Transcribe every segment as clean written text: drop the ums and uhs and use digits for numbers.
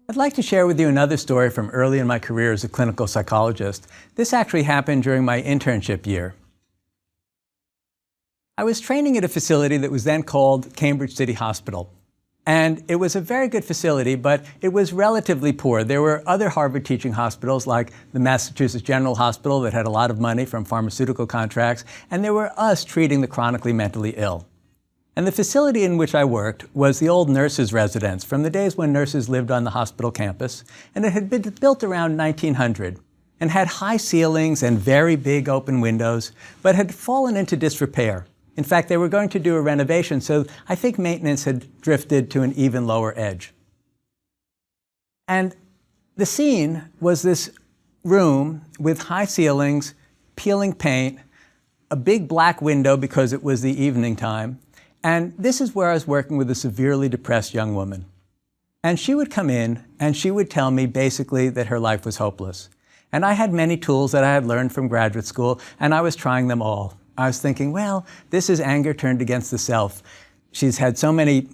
I'd like to share with you another story from early in my career as a clinical psychologist. This actually happened during my internship year. I was training at a facility that was then called Cambridge City Hospital. And it was a very good facility, but it was relatively poor. There were other Harvard teaching hospitals like the Massachusetts General Hospital that had a lot of money from pharmaceutical contracts, and there were us treating the chronically mentally ill. And the facility in which I worked was the old nurses' residence from the days when nurses lived on the hospital campus, and it had been built around 1900 and had high ceilings and very big open windows, but had fallen into disrepair. In fact, they were going to do a renovation, so I think maintenance had drifted to an even lower edge. And the scene was this room with high ceilings, peeling paint, a big black window because it was the evening time. And this is where I was working with a severely depressed young woman. And she would come in and she would tell me basically that her life was hopeless. And I had many tools that I had learned from graduate school, and I was trying them all. I was thinking, well, this is anger turned against the self. She's had so many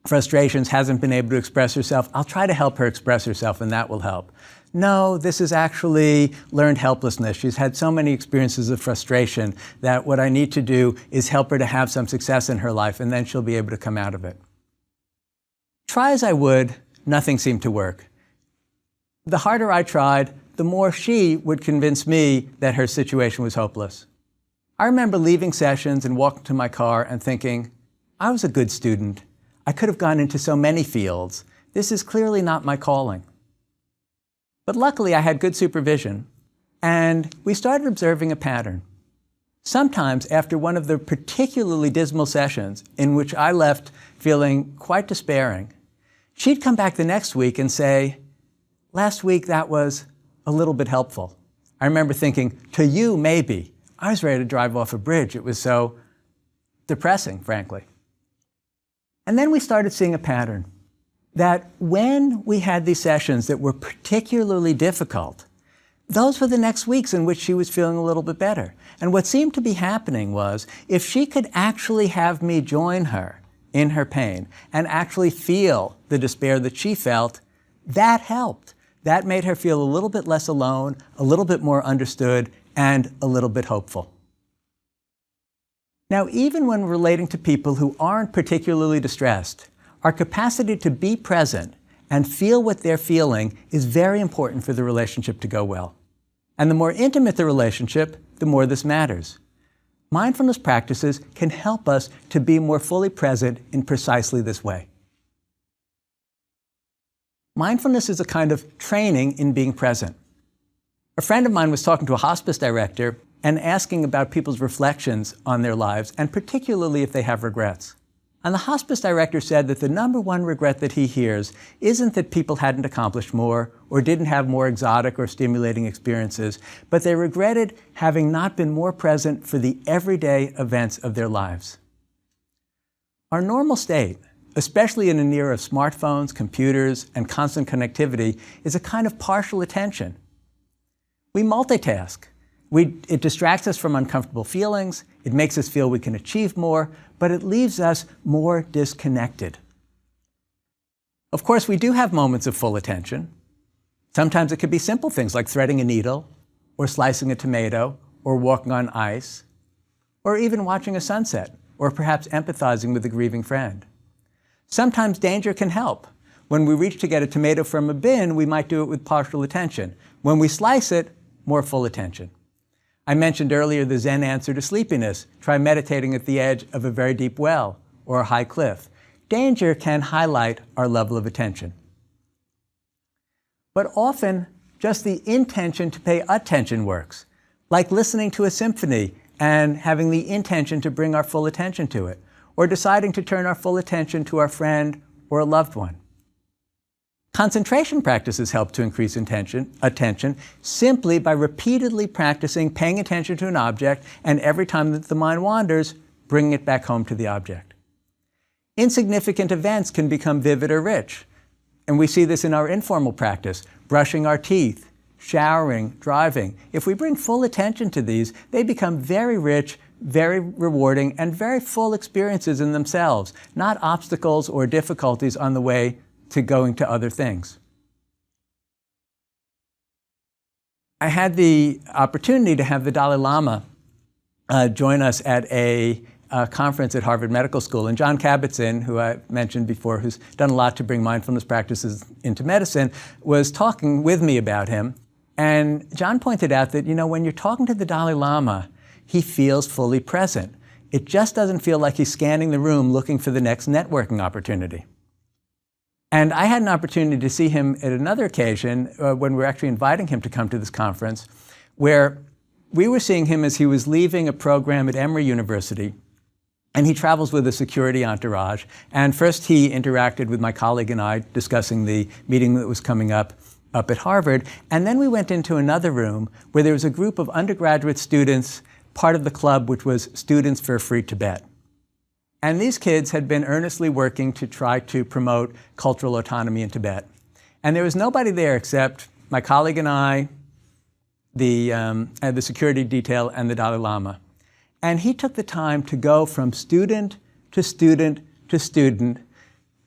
frustrations, hasn't been able to express herself. I'll try to help her express herself, and that will help. No, this is actually learned helplessness. She's had so many experiences of frustration that what I need to do is help her to have some success in her life, and then she'll be able to come out of it. Try as I would, nothing seemed to work. The harder I tried, the more she would convince me that her situation was hopeless. I remember leaving sessions and walking to my car and thinking, I was a good student. I could have gone into so many fields. This is clearly not my calling. But luckily, I had good supervision, and we started observing a pattern. Sometimes, after one of the particularly dismal sessions in which I left feeling quite despairing, she'd come back the next week and say, last week that was a little bit helpful. I remember thinking, to you, maybe. I was ready to drive off a bridge. It was so depressing, frankly. And then we started seeing a pattern. That when we had these sessions that were particularly difficult, those were the next weeks in which she was feeling a little bit better. And what seemed to be happening was, if she could actually have me join her in her pain and actually feel the despair that she felt, that helped. That made her feel a little bit less alone, a little bit more understood, and a little bit hopeful. Now, even when relating to people who aren't particularly distressed, our capacity to be present and feel what they're feeling is very important for the relationship to go well. And the more intimate the relationship, the more this matters. Mindfulness practices can help us to be more fully present in precisely this way. Mindfulness is a kind of training in being present. A friend of mine was talking to a hospice director and asking about people's reflections on their lives, and particularly if they have regrets. And the hospice director said that the number one regret that he hears isn't that people hadn't accomplished more or didn't have more exotic or stimulating experiences, but they regretted having not been more present for the everyday events of their lives. Our normal state, especially in an era of smartphones, computers, and constant connectivity, is a kind of partial attention. We multitask. It distracts us from uncomfortable feelings, it makes us feel we can achieve more, but it leaves us more disconnected. Of course, we do have moments of full attention. Sometimes it could be simple things like threading a needle, or slicing a tomato, or walking on ice, or even watching a sunset, or perhaps empathizing with a grieving friend. Sometimes danger can help. When we reach to get a tomato from a bin, we might do it with partial attention. When we slice it, more full attention. I mentioned earlier the Zen answer to sleepiness. Try meditating at the edge of a very deep well or a high cliff. Danger can highlight our level of attention. But often, just the intention to pay attention works, like listening to a symphony and having the intention to bring our full attention to it, or deciding to turn our full attention to our friend or a loved one. Concentration practices help to increase attention simply by repeatedly practicing paying attention to an object, and every time that the mind wanders, bringing it back home to the object. Insignificant events can become vivid or rich, and we see this in our informal practice, brushing our teeth, showering, driving. If we bring full attention to these, they become very rich, very rewarding, and very full experiences in themselves, not obstacles or difficulties on the way to going to other things. I had the opportunity to have the Dalai Lama join us at a conference at Harvard Medical School. And John Kabat-Zinn, who I mentioned before, who's done a lot to bring mindfulness practices into medicine, was talking with me about him. And John pointed out that, when you're talking to the Dalai Lama, he feels fully present. It just doesn't feel like he's scanning the room looking for the next networking opportunity. And I had an opportunity to see him at another occasion when we were actually inviting him to come to this conference, where we were seeing him as he was leaving a program at Emory University. And he travels with a security entourage. And first he interacted with my colleague and I discussing the meeting that was coming up at Harvard. And then we went into another room where there was a group of undergraduate students, part of the club, which was Students for a Free Tibet. And these kids had been earnestly working to try to promote cultural autonomy in Tibet. And there was nobody there except my colleague and I, the security detail, and the Dalai Lama. And he took the time to go from student to student to student,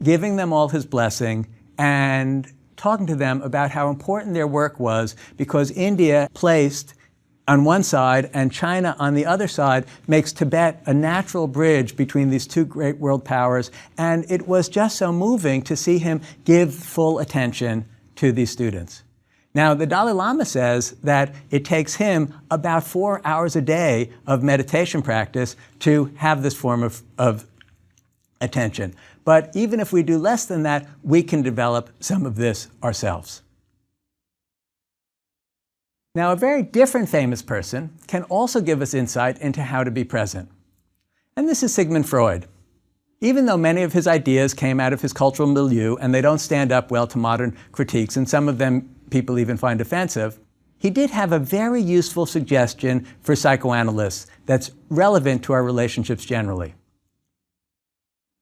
giving them all his blessing and talking to them about how important their work was, because India placed on one side and China on the other side makes Tibet a natural bridge between these two great world powers. And it was just so moving to see him give full attention to these students. Now, the Dalai Lama says that it takes him about 4 hours a day of meditation practice to have this form of attention. But even if we do less than that, we can develop some of this ourselves. Now, a very different famous person can also give us insight into how to be present. And this is Sigmund Freud. Even though many of his ideas came out of his cultural milieu and they don't stand up well to modern critiques, and some of them people even find offensive, he did have a very useful suggestion for psychoanalysts that's relevant to our relationships generally.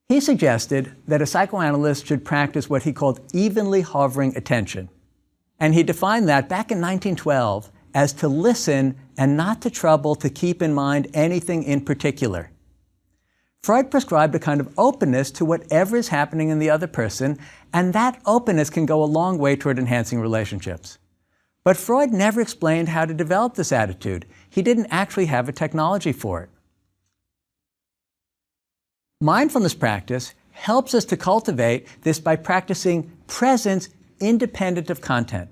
He suggested that a psychoanalyst should practice what he called evenly hovering attention. And he defined that back in 1912 as to listen and not to trouble to keep in mind anything in particular. Freud prescribed a kind of openness to whatever is happening in the other person, and that openness can go a long way toward enhancing relationships. But Freud never explained how to develop this attitude. He didn't actually have a technology for it. Mindfulness practice helps us to cultivate this by practicing presence independent of content.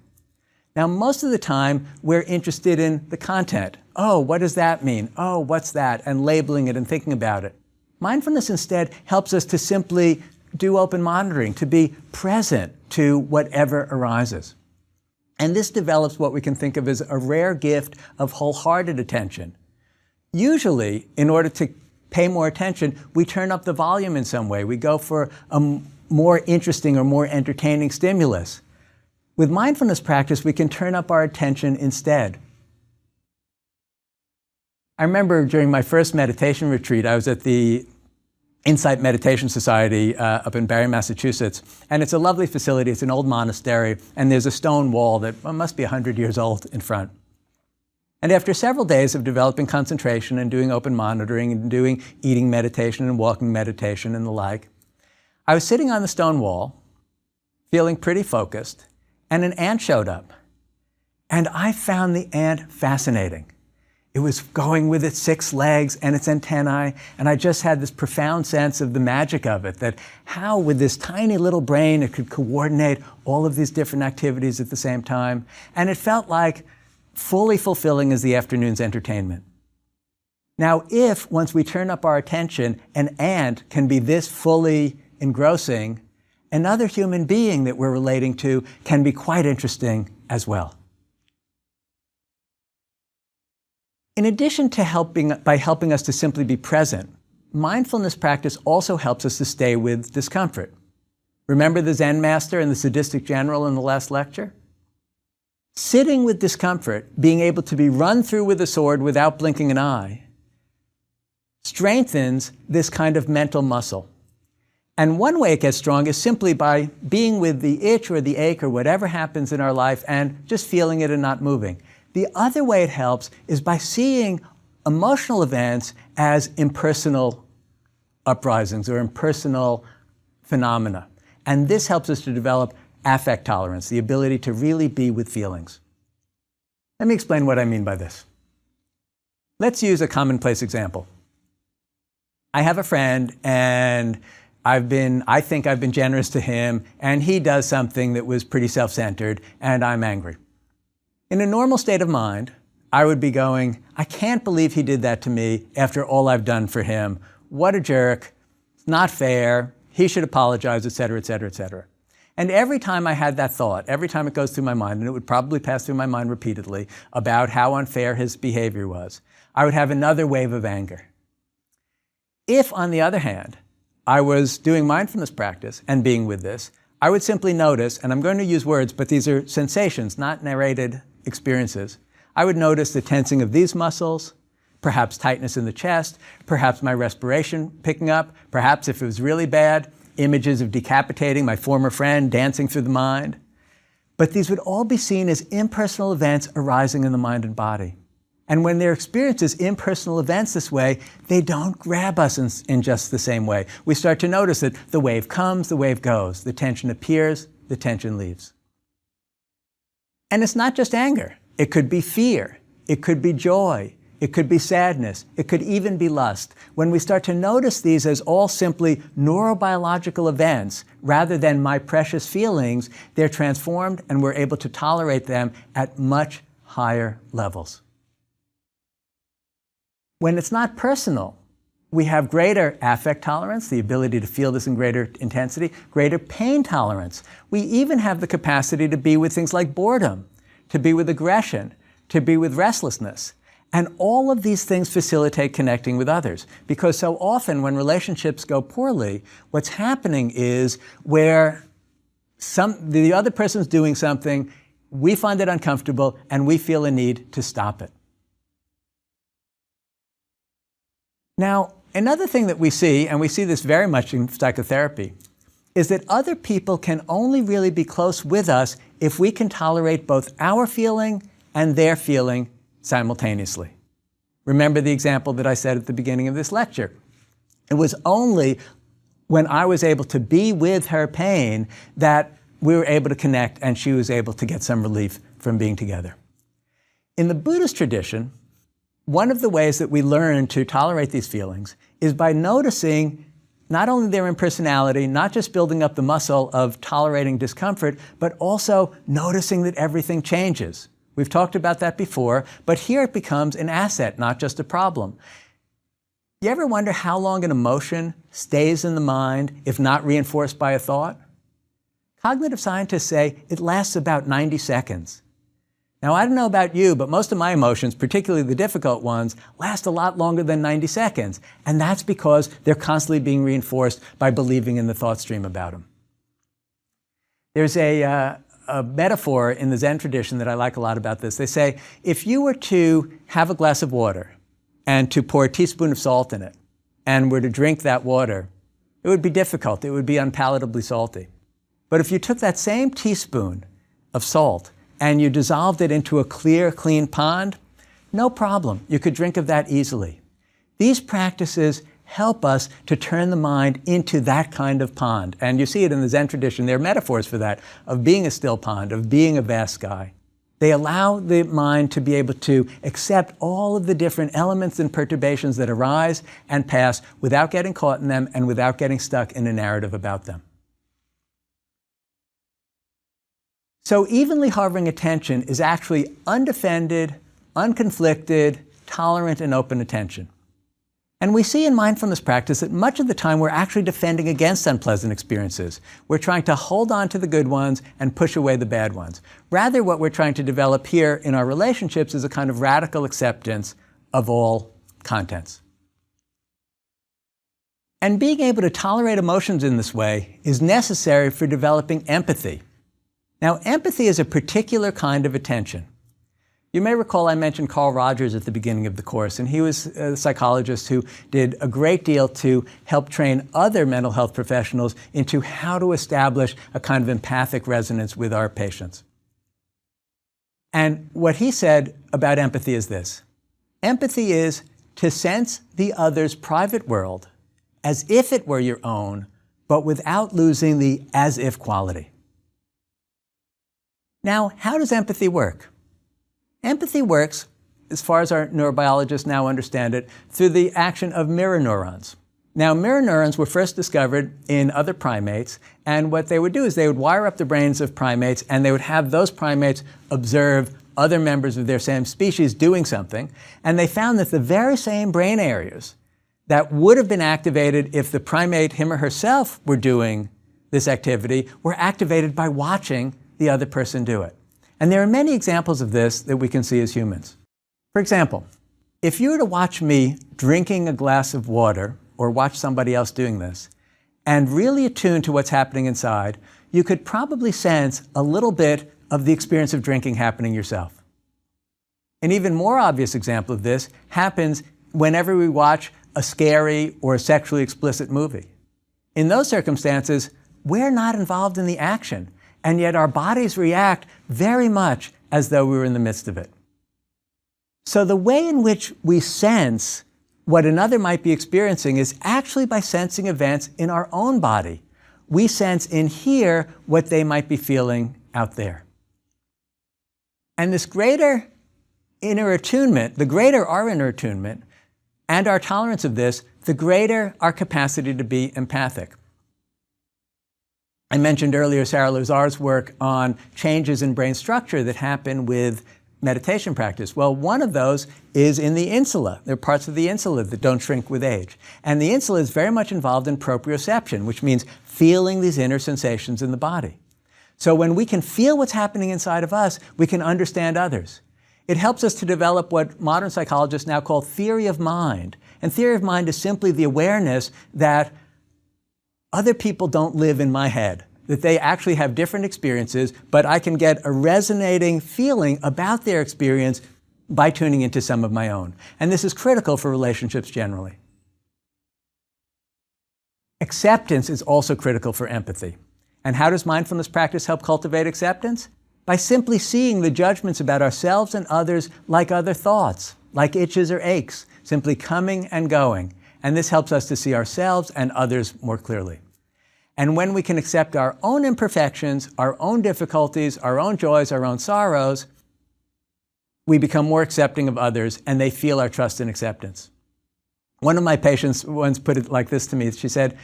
Now, most of the time, we're interested in the content. Oh, what does that mean? Oh, what's that? And labeling it and thinking about it. Mindfulness instead helps us to simply do open monitoring, to be present to whatever arises. And this develops what we can think of as a rare gift of wholehearted attention. Usually, in order to pay more attention, we turn up the volume in some way. We go for a more interesting or more entertaining stimulus. With mindfulness practice, we can turn up our attention instead. I remember during my first meditation retreat, I was at the Insight Meditation Society up in Barre, Massachusetts. And it's a lovely facility. It's an old monastery. And there's a stone wall that must be 100 years old in front. And after several days of developing concentration and doing open monitoring and doing eating meditation and walking meditation and the like, I was sitting on the stone wall, feeling pretty focused, and an ant showed up. And I found the ant fascinating. It was going with its 6 legs and its antennae, and I just had this profound sense of the magic of it, that how with this tiny little brain it could coordinate all of these different activities at the same time. And it felt like fully fulfilling as the afternoon's entertainment. Now, if, once we turn up our attention, an ant can be this fully engrossing, another human being that we're relating to can be quite interesting as well. In addition to helping us to simply be present, mindfulness practice also helps us to stay with discomfort. Remember the Zen master and the sadistic general in the last lecture? Sitting with discomfort, being able to be run through with a sword without blinking an eye, strengthens this kind of mental muscle. And one way it gets strong is simply by being with the itch or the ache or whatever happens in our life and just feeling it and not moving. The other way it helps is by seeing emotional events as impersonal uprisings or impersonal phenomena. And this helps us to develop affect tolerance, the ability to really be with feelings. Let me explain what I mean by this. Let's use a commonplace example. I have a friend, and I think I've been generous to him, and he does something that was pretty self-centered, and I'm angry. In a normal state of mind, I would be going, I can't believe he did that to me after all I've done for him. What a jerk. It's not fair. He should apologize, etc., etc., etc. And every time I had that thought, every time it goes through my mind, and it would probably pass through my mind repeatedly, about how unfair his behavior was, I would have another wave of anger. If, on the other hand, I was doing mindfulness practice and being with this, I would simply notice, and I'm going to use words, but these are sensations, not narrated experiences. I would notice the tensing of these muscles, perhaps tightness in the chest, perhaps my respiration picking up, perhaps, if it was really bad, images of decapitating my former friend dancing through the mind. But these would all be seen as impersonal events arising in the mind and body. And when they're experienced as impersonal events this way, they don't grab us in just the same way. We start to notice that the wave comes, the wave goes. The tension appears, the tension leaves. And it's not just anger. It could be fear. It could be joy. It could be sadness. It could even be lust. When we start to notice these as all simply neurobiological events, rather than my precious feelings, they're transformed and we're able to tolerate them at much higher levels. When it's not personal, we have greater affect tolerance, the ability to feel this in greater intensity, greater pain tolerance. We even have the capacity to be with things like boredom, to be with aggression, to be with restlessness. And all of these things facilitate connecting with others. Because so often when relationships go poorly, what's happening is where the other person's doing something, we find it uncomfortable, and we feel a need to stop it. Now, another thing that we see, and we see this very much in psychotherapy, is that other people can only really be close with us if we can tolerate both our feeling and their feeling simultaneously. Remember the example that I said at the beginning of this lecture. It was only when I was able to be with her pain that we were able to connect and she was able to get some relief from being together. In the Buddhist tradition, one of the ways that we learn to tolerate these feelings is by noticing not only their impersonality, not just building up the muscle of tolerating discomfort, but also noticing that everything changes. We've talked about that before, but here it becomes an asset, not just a problem. You ever wonder how long an emotion stays in the mind if not reinforced by a thought? Cognitive scientists say it lasts about 90 seconds. Now, I don't know about you, but most of my emotions, particularly the difficult ones, last a lot longer than 90 seconds. And that's because they're constantly being reinforced by believing in the thought stream about them. There's a metaphor in the Zen tradition that I like a lot about this. They say, if you were to have a glass of water and to pour a teaspoon of salt in it and were to drink that water, it would be difficult. It would be unpalatably salty. But if you took that same teaspoon of salt and you dissolved it into a clear, clean pond, no problem. You could drink of that easily. These practices help us to turn the mind into that kind of pond. And you see it in the Zen tradition. There are metaphors for that, of being a still pond, of being a vast sky. They allow the mind to be able to accept all of the different elements and perturbations that arise and pass without getting caught in them and without getting stuck in a narrative about them. So evenly harboring attention is actually undefended, unconflicted, tolerant, and open attention. And we see in mindfulness practice that much of the time we're actually defending against unpleasant experiences. We're trying to hold on to the good ones and push away the bad ones. Rather, what we're trying to develop here in our relationships is a kind of radical acceptance of all contents. And being able to tolerate emotions in this way is necessary for developing empathy. Now, empathy is a particular kind of attention. You may recall I mentioned Carl Rogers at the beginning of the course, and he was a psychologist who did a great deal to help train other mental health professionals into how to establish a kind of empathic resonance with our patients. And what he said about empathy is this: empathy is to sense the other's private world as if it were your own, but without losing the as-if quality. Now, how does empathy work? Empathy works, as far as our neurobiologists now understand it, through the action of mirror neurons. Now, mirror neurons were first discovered in other primates, and what they would do is they would wire up the brains of primates, and they would have those primates observe other members of their same species doing something, and they found that the very same brain areas that would have been activated if the primate, him or herself, were doing this activity, were activated by watching the other person do it. And there are many examples of this that we can see as humans. For example, if you were to watch me drinking a glass of water, or watch somebody else doing this, and really attune to what's happening inside, you could probably sense a little bit of the experience of drinking happening yourself. An even more obvious example of this happens whenever we watch a scary or a sexually explicit movie. In those circumstances, we're not involved in the action, and yet our bodies react very much as though we were in the midst of it. So the way in which we sense what another might be experiencing is actually by sensing events in our own body. We sense in here what they might be feeling out there. And this greater inner attunement, the greater our inner attunement and our tolerance of this, the greater our capacity to be empathic. I mentioned earlier Sarah Lazar's work on changes in brain structure that happen with meditation practice. Well, one of those is in the insula. There are parts of the insula that don't shrink with age. And the insula is very much involved in proprioception, which means feeling these inner sensations in the body. So when we can feel what's happening inside of us, we can understand others. It helps us to develop what modern psychologists now call theory of mind. And theory of mind is simply the awareness that other people don't live in my head, that they actually have different experiences, but I can get a resonating feeling about their experience by tuning into some of my own. And this is critical for relationships generally. Acceptance is also critical for empathy. And how does mindfulness practice help cultivate acceptance? By simply seeing the judgments about ourselves and others like other thoughts, like itches or aches, simply coming and going. And this helps us to see ourselves and others more clearly. And when we can accept our own imperfections, our own difficulties, our own joys, our own sorrows, we become more accepting of others, and they feel our trust and acceptance. One of my patients once put it like this to me. She said,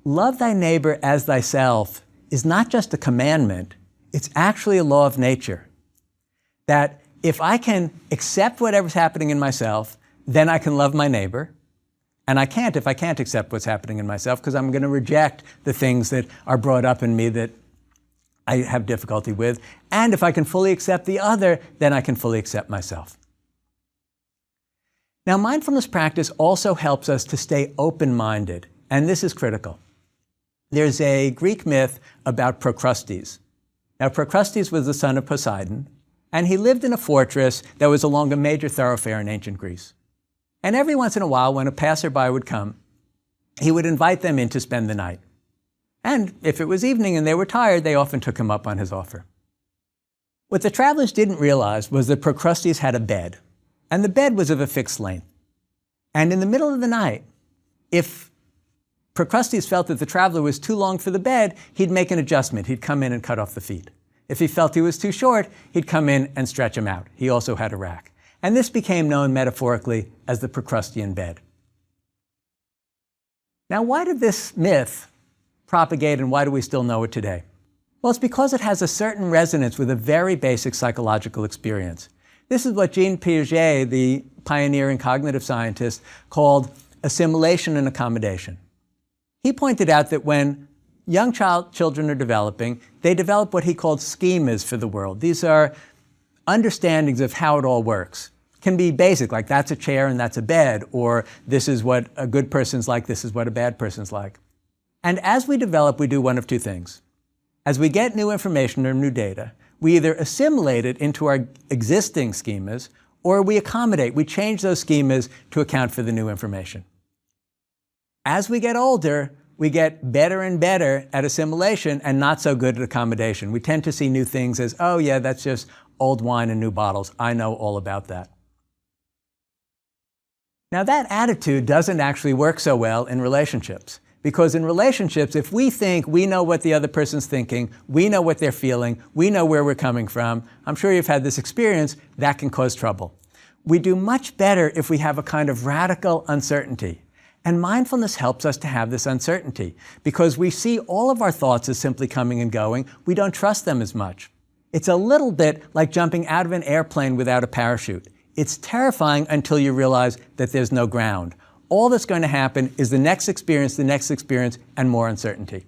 "Love thy neighbor as thyself is not just a commandment, it's actually a law of nature. That if I can accept whatever's happening in myself, then I can love my neighbor. And I can't if I can't accept what's happening in myself, because I'm going to reject the things that are brought up in me that I have difficulty with. And if I can fully accept the other, then I can fully accept myself." Now, mindfulness practice also helps us to stay open-minded, and this is critical. There's a Greek myth about Procrustes. Now, Procrustes was the son of Poseidon, and he lived in a fortress that was along a major thoroughfare in ancient Greece. And every once in a while, when a passerby would come, he would invite them in to spend the night. And if it was evening and they were tired, they often took him up on his offer. What the travelers didn't realize was that Procrustes had a bed, and the bed was of a fixed length. And in the middle of the night, if Procrustes felt that the traveler was too long for the bed, he'd make an adjustment. He'd come in and cut off the feet. If he felt he was too short, he'd come in and stretch him out. He also had a rack. And this became known metaphorically as the Procrustean bed. Now, why did this myth propagate, and why do we still know it today? Well, it's because it has a certain resonance with a very basic psychological experience. This is what Jean Piaget, the pioneering cognitive scientist, called assimilation and accommodation. He pointed out that when young children are developing, they develop what he called schemas for the world. These are understandings of how it all works. Can be basic, like that's a chair and that's a bed, or this is what a good person's like, this is what a bad person's like. And as we develop, we do one of two things. As we get new information or new data, We either assimilate it into our existing schemas, or we accommodate, we change those schemas to account for the new information. As we get older, we get better and better at assimilation and not so good at accommodation. We tend to see new things as, oh yeah, that's just old wine in new bottles. I know all about that. Now that attitude doesn't actually work so well in relationships. Because in relationships, if we think we know what the other person's thinking, we know what they're feeling, we know where we're coming from, I'm sure you've had this experience, that can cause trouble. We do much better if we have a kind of radical uncertainty. And mindfulness helps us to have this uncertainty because we see all of our thoughts as simply coming and going. We don't trust them as much. It's a little bit like jumping out of an airplane without a parachute. It's terrifying until you realize that there's no ground. All that's going to happen is the next experience, and more uncertainty.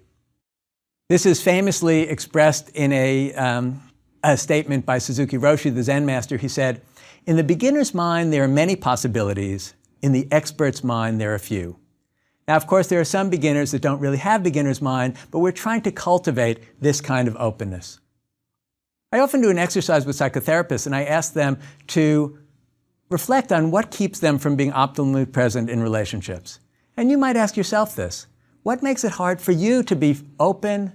This is famously expressed in a statement by Suzuki Roshi, the Zen master. He said, "In the beginner's mind, there are many possibilities. In the expert's mind, there are few." Now, of course, there are some beginners that don't really have beginner's mind, but we're trying to cultivate this kind of openness. I often do an exercise with psychotherapists, and I ask them to reflect on what keeps them from being optimally present in relationships. And you might ask yourself this: what makes it hard for you to be open,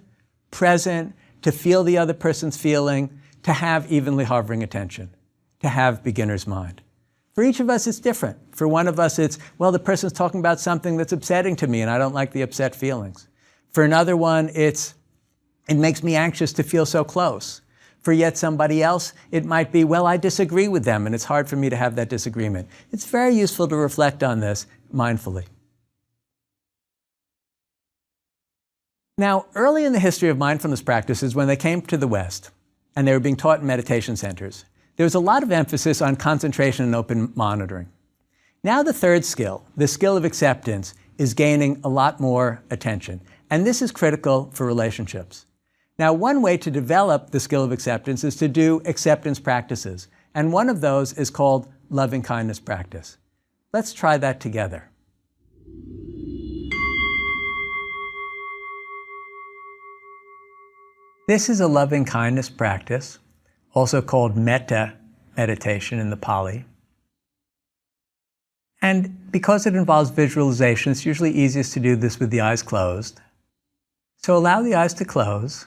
present, to feel the other person's feeling, to have evenly hovering attention, to have beginner's mind? For each of us, it's different. For one of us, it's, well, the person's talking about something that's upsetting to me and I don't like the upset feelings. For another one, it makes me anxious to feel so close. For yet somebody else, it might be, well, I disagree with them and it's hard for me to have that disagreement. It's very useful to reflect on this mindfully. Now, early in the history of mindfulness practices, when they came to the West and they were being taught in meditation centers, there was a lot of emphasis on concentration and open monitoring. Now the third skill, the skill of acceptance, is gaining a lot more attention. And this is critical for relationships. Now, one way to develop the skill of acceptance is to do acceptance practices. And one of those is called loving kindness practice. Let's try that together. This is a loving kindness practice, also called metta meditation in the Pali. And because it involves visualization, it's usually easiest to do this with the eyes closed. So allow the eyes to close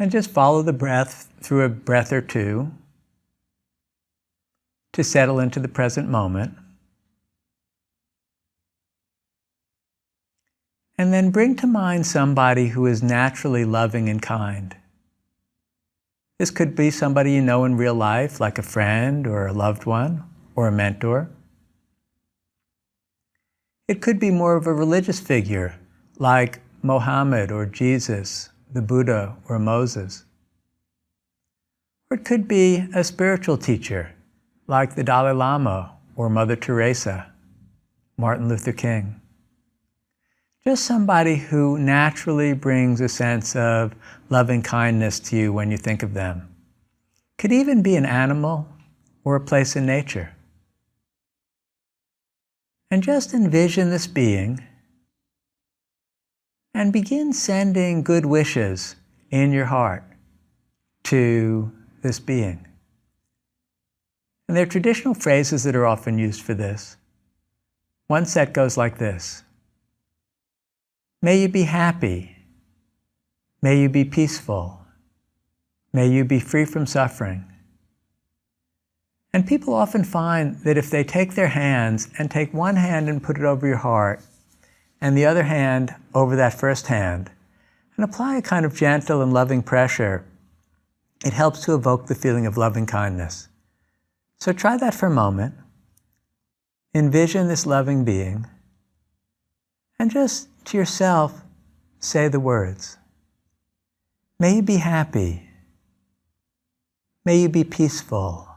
and just follow the breath through a breath or two to settle into the present moment. And then bring to mind somebody who is naturally loving and kind. This could be somebody you know in real life, like a friend or a loved one or a mentor. It could be more of a religious figure, like Mohammed or Jesus, the Buddha or Moses. Or it could be a spiritual teacher, like the Dalai Lama or Mother Teresa, Martin Luther King. Just somebody who naturally brings a sense of loving kindness to you when you think of them. Could even be an animal or a place in nature. And just envision this being and begin sending good wishes in your heart to this being. And there are traditional phrases that are often used for this. One set goes like this: may you be happy. May you be peaceful. May you be free from suffering. And people often find that if they take their hands and take one hand and put it over your heart, and the other hand over that first hand, and apply a kind of gentle and loving pressure, it helps to evoke the feeling of loving kindness. So try that for a moment. Envision this loving being, and just to yourself, say the words. May you be happy. May you be peaceful.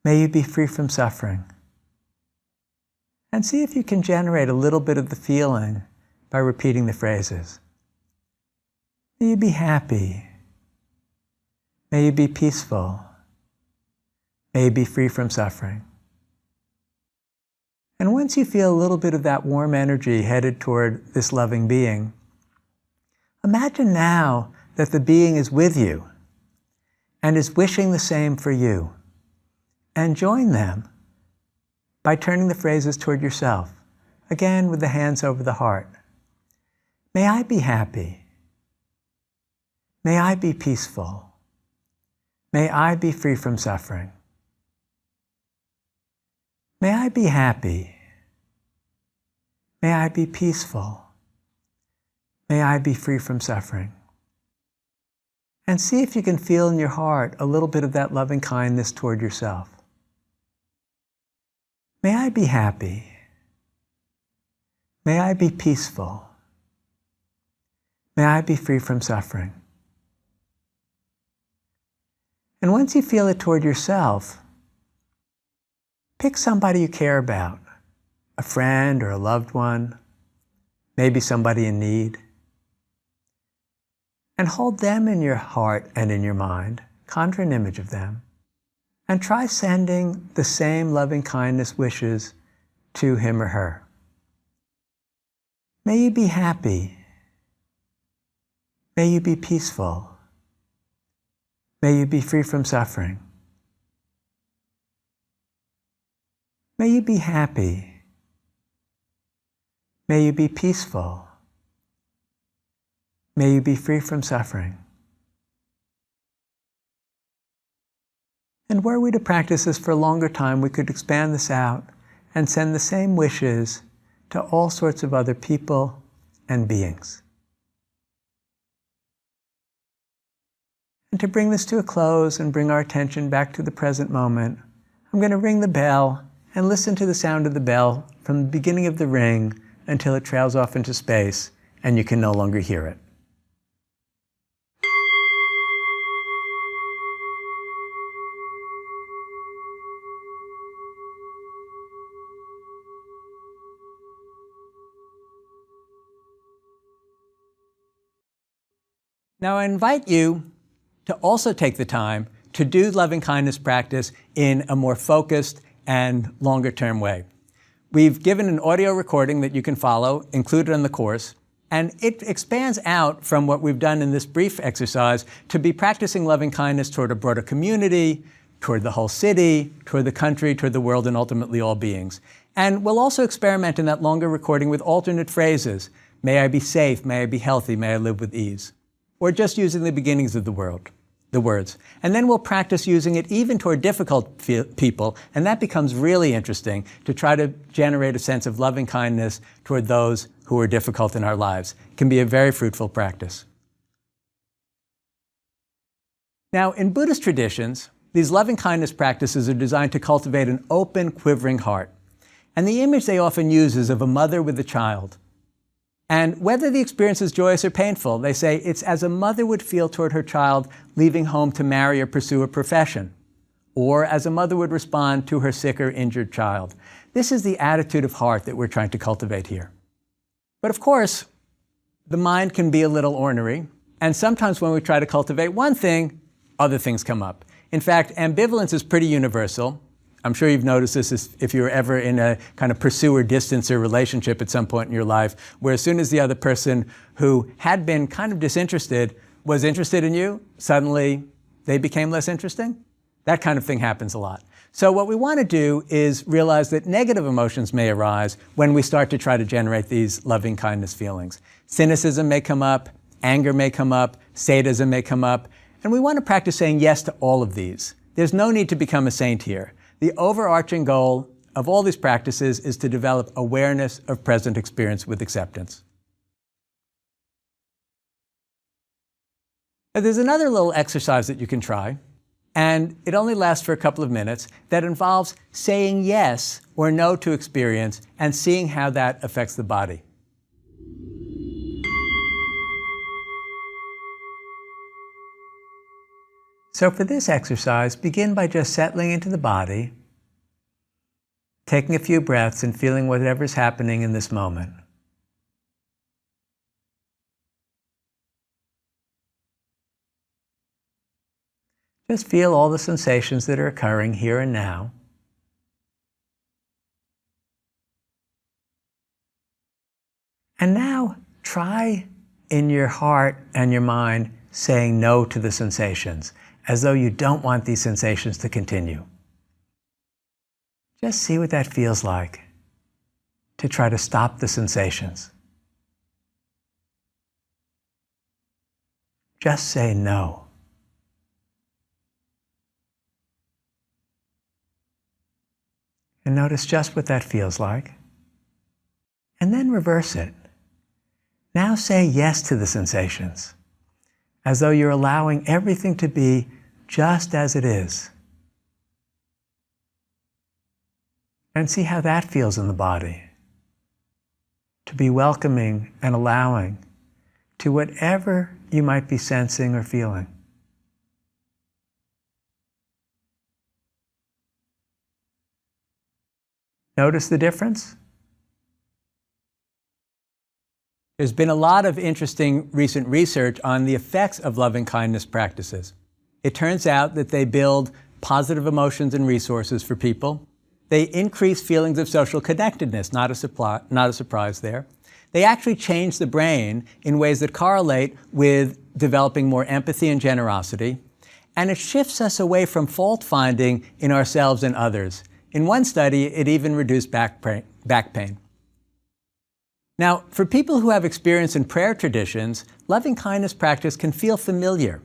May you be free from suffering. And see if you can generate a little bit of the feeling by repeating the phrases. May you be happy. May you be peaceful. May you be free from suffering. And once you feel a little bit of that warm energy headed toward this loving being, imagine now that the being is with you and is wishing the same for you. And join them by turning the phrases toward yourself, again with the hands over the heart. May I be happy. May I be peaceful. May I be free from suffering. May I be happy. May I be peaceful. May I be free from suffering. And see if you can feel in your heart a little bit of that loving kindness toward yourself. May I be happy. May I be peaceful. May I be free from suffering. And once you feel it toward yourself, pick somebody you care about, a friend or a loved one, maybe somebody in need, and hold them in your heart and in your mind, conjure an image of them, and try sending the same loving kindness wishes to him or her. May you be happy. May you be peaceful. May you be free from suffering. May you be happy. May you be peaceful. May you be free from suffering. And were we to practice this for a longer time, we could expand this out and send the same wishes to all sorts of other people and beings. And to bring this to a close and bring our attention back to the present moment, I'm going to ring the bell and listen to the sound of the bell from the beginning of the ring until it trails off into space and you can no longer hear it. Now I invite you to also take the time to do loving kindness practice in a more focused and longer term way. We've given an audio recording that you can follow, included in the course, and it expands out from what we've done in this brief exercise to be practicing loving kindness toward a broader community, toward the whole city, toward the country, toward the world, and ultimately all beings. And we'll also experiment in that longer recording with alternate phrases. May I be safe, may I be healthy, may I live with ease. Or just using the beginnings of the words. And then we'll practice using it even toward difficult people, and that becomes really interesting to try to generate a sense of loving kindness toward those who are difficult in our lives. It can be a very fruitful practice. Now, in Buddhist traditions, these loving kindness practices are designed to cultivate an open, quivering heart. And the image they often use is of a mother with a child. And whether the experience is joyous or painful, they say it's as a mother would feel toward her child leaving home to marry or pursue a profession, or as a mother would respond to her sick or injured child. This is the attitude of heart that we're trying to cultivate here. But of course, the mind can be a little ornery, and sometimes when we try to cultivate one thing, other things come up. In fact, ambivalence is pretty universal. I'm sure you've noticed this if you were ever in a kind of pursuer-distancer relationship at some point in your life, where as soon as the other person who had been kind of disinterested was interested in you, suddenly they became less interesting. That kind of thing happens a lot. So what we want to do is realize that negative emotions may arise when we start to try to generate these loving kindness feelings. Cynicism may come up, anger may come up, sadism may come up, and we want to practice saying yes to all of these. There's no need to become a saint here. The overarching goal of all these practices is to develop awareness of present experience with acceptance. Now, there's another little exercise that you can try, and it only lasts for a couple of minutes, that involves saying yes or no to experience and seeing how that affects the body. So for this exercise, begin by just settling into the body, taking a few breaths and feeling whatever's happening in this moment. Just feel all the sensations that are occurring here and now. And now try in your heart and your mind saying no to the sensations, as though you don't want these sensations to continue. Just see what that feels like to try to stop the sensations. Just say no. And notice just what that feels like. And then reverse it. Now say yes to the sensations, as though you're allowing everything to be just as it is. And see how that feels in the body. To be welcoming and allowing to whatever you might be sensing or feeling. Notice the difference? There's been a lot of interesting recent research on the effects of loving-kindness practices. It turns out that they build positive emotions and resources for people. They increase feelings of social connectedness, not a surprise there. They actually change the brain in ways that correlate with developing more empathy and generosity. And it shifts us away from fault-finding in ourselves and others. In one study, it even reduced back pain. Now, for people who have experience in prayer traditions, loving-kindness practice can feel familiar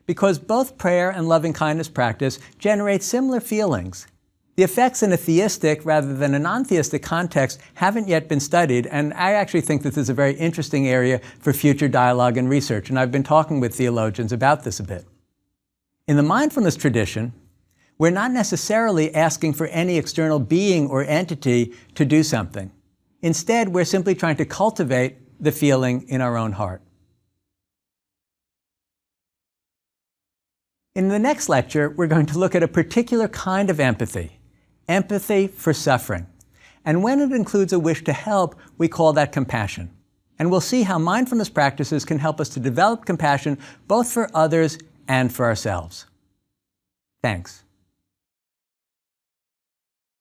because both prayer and loving-kindness practice generate similar feelings. The effects in a theistic rather than a non-theistic context haven't yet been studied, and I actually think this is a very interesting area for future dialogue and research, and I've been talking with theologians about this a bit. In the mindfulness tradition, we're not necessarily asking for any external being or entity to do something. Instead, we're simply trying to cultivate the feeling in our own heart. In the next lecture, we're going to look at a particular kind of empathy for suffering. And when it includes a wish to help, we call that compassion. And we'll see how mindfulness practices can help us to develop compassion both for others and for ourselves. Thanks.